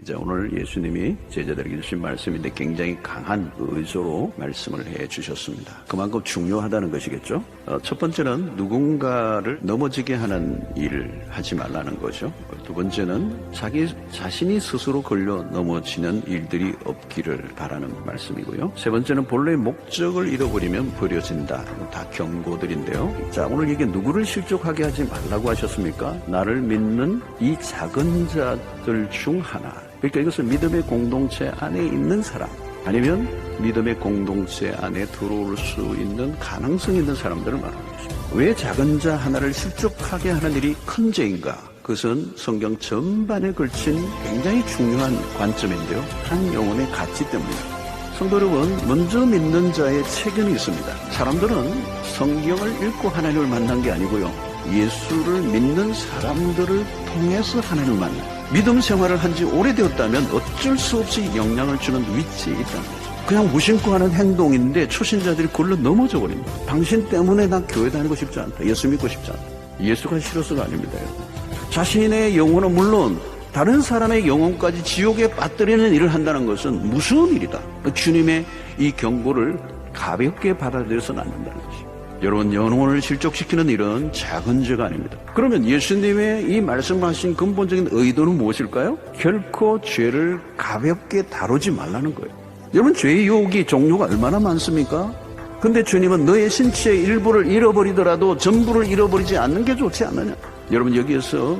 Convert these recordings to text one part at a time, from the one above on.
이제 오늘 예수님이 제자들에게 주신 말씀인데 굉장히 강한 의도로 말씀을 해 주셨습니다. 그만큼 중요하다는 것이겠죠. 첫 번째는 누군가를 넘어지게 하는 일을 하지 말라는 거죠. 두 번째는 자기 자신이 스스로 걸려 넘어지는 일들이 없기를 바라는 말씀이고요. 세 번째는 본래의 목적을 잃어버리면 버려진다. 다 경고들인데요. 자, 오늘 이게 누구를 실족하게 하지 말라고 하셨습니까? 나를 믿는 이 작은 자들 중 하나. 그러니까 이것은 믿음의 공동체 안에 있는 사람, 아니면 믿음의 공동체 안에 들어올 수 있는 가능성이 있는 사람들을 말하는 것입니다. 왜 작은 자 하나를 실족하게 하는 일이 큰 죄인가? 그것은 성경 전반에 걸친 굉장히 중요한 관점인데요. 한 영혼의 가치 때문입니다. 성도 여러분, 먼저 믿는 자의 책임이 있습니다. 사람들은 성경을 읽고 하나님을 만난 게 아니고요, 예수를 믿는 사람들을 통해서 하나님을 만나요. 믿음 생활을 한 지 오래되었다면 어쩔 수 없이 영향을 주는 위치에 있다는 거죠. 그냥 무심코 하는 행동인데 초신자들이 굴러 넘어져 버립니다. 당신 때문에 나 교회 다니고 싶지 않다. 예수 믿고 싶지 않다. 예수가 싫어서가 아닙니다. 자신의 영혼은 물론 다른 사람의 영혼까지 지옥에 빠뜨리는 일을 한다는 것은 무서운 일이다. 주님의 이 경고를 가볍게 받아들여서는 안 된다는 것입니다. 여러분, 영혼을 실족시키는 일은 작은 죄가 아닙니다. 그러면 예수님의 이 말씀하신 근본적인 의도는 무엇일까요? 결코 죄를 가볍게 다루지 말라는 거예요. 여러분, 죄의 유혹이 종류가 얼마나 많습니까? 근데 주님은 너의 신체의 일부를 잃어버리더라도 전부를 잃어버리지 않는 게 좋지 않느냐? 여러분, 여기에서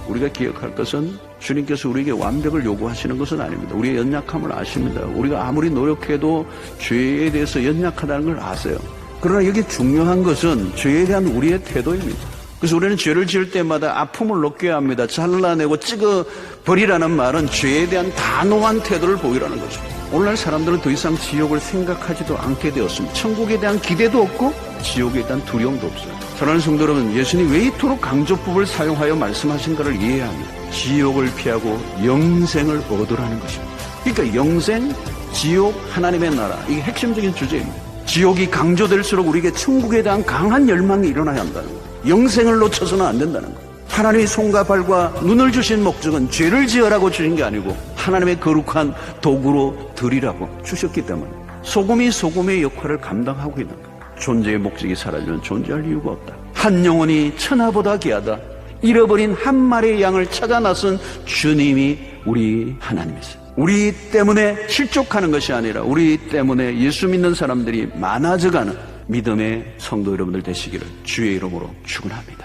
우리가 기억할 것은 주님께서 우리에게 완벽을 요구하시는 것은 아닙니다. 우리의 연약함을 아십니다. 우리가 아무리 노력해도 죄에 대해서 연약하다는 걸 아세요. 그러나 여기 중요한 것은 죄에 대한 우리의 태도입니다. 그래서 우리는 죄를 지을 때마다 아픔을 느껴야 합니다. 잘라내고 찍어버리라는 말은 죄에 대한 단호한 태도를 보이라는 거죠. 오늘날 사람들은 더 이상 지옥을 생각하지도 않게 되었습니다. 천국에 대한 기대도 없고 지옥에 대한 두려움도 없어요. 사랑하는 성도 여러분, 예수님이 왜 이토록 강조법을 사용하여 말씀하신가를 이해해야 합니다. 지옥을 피하고 영생을 얻으라는 것입니다. 그러니까 영생, 지옥, 하나님의 나라, 이게 핵심적인 주제입니다. 지옥이 강조될수록 우리에게 천국에 대한 강한 열망이 일어나야 한다는 거예요. 영생을 놓쳐서는 안 된다는 거예요. 하나님의 손과 발과 눈을 주신 목적은 죄를 지으라고 주신 게 아니고 하나님의 거룩한 도구로 드리라고 주셨기 때문에 소금이 소금의 역할을 감당하고 있는 거예요. 존재의 목적이 사라지면 존재할 이유가 없다. 한 영혼이 천하보다 귀하다. 잃어버린 한 마리의 양을 찾아 나선 주님이 우리 하나님이세요. 우리 때문에 실족하는 것이 아니라 우리 때문에 예수 믿는 사람들이 많아져가는 믿음의 성도 여러분들 되시기를 주의 이름으로 축원합니다.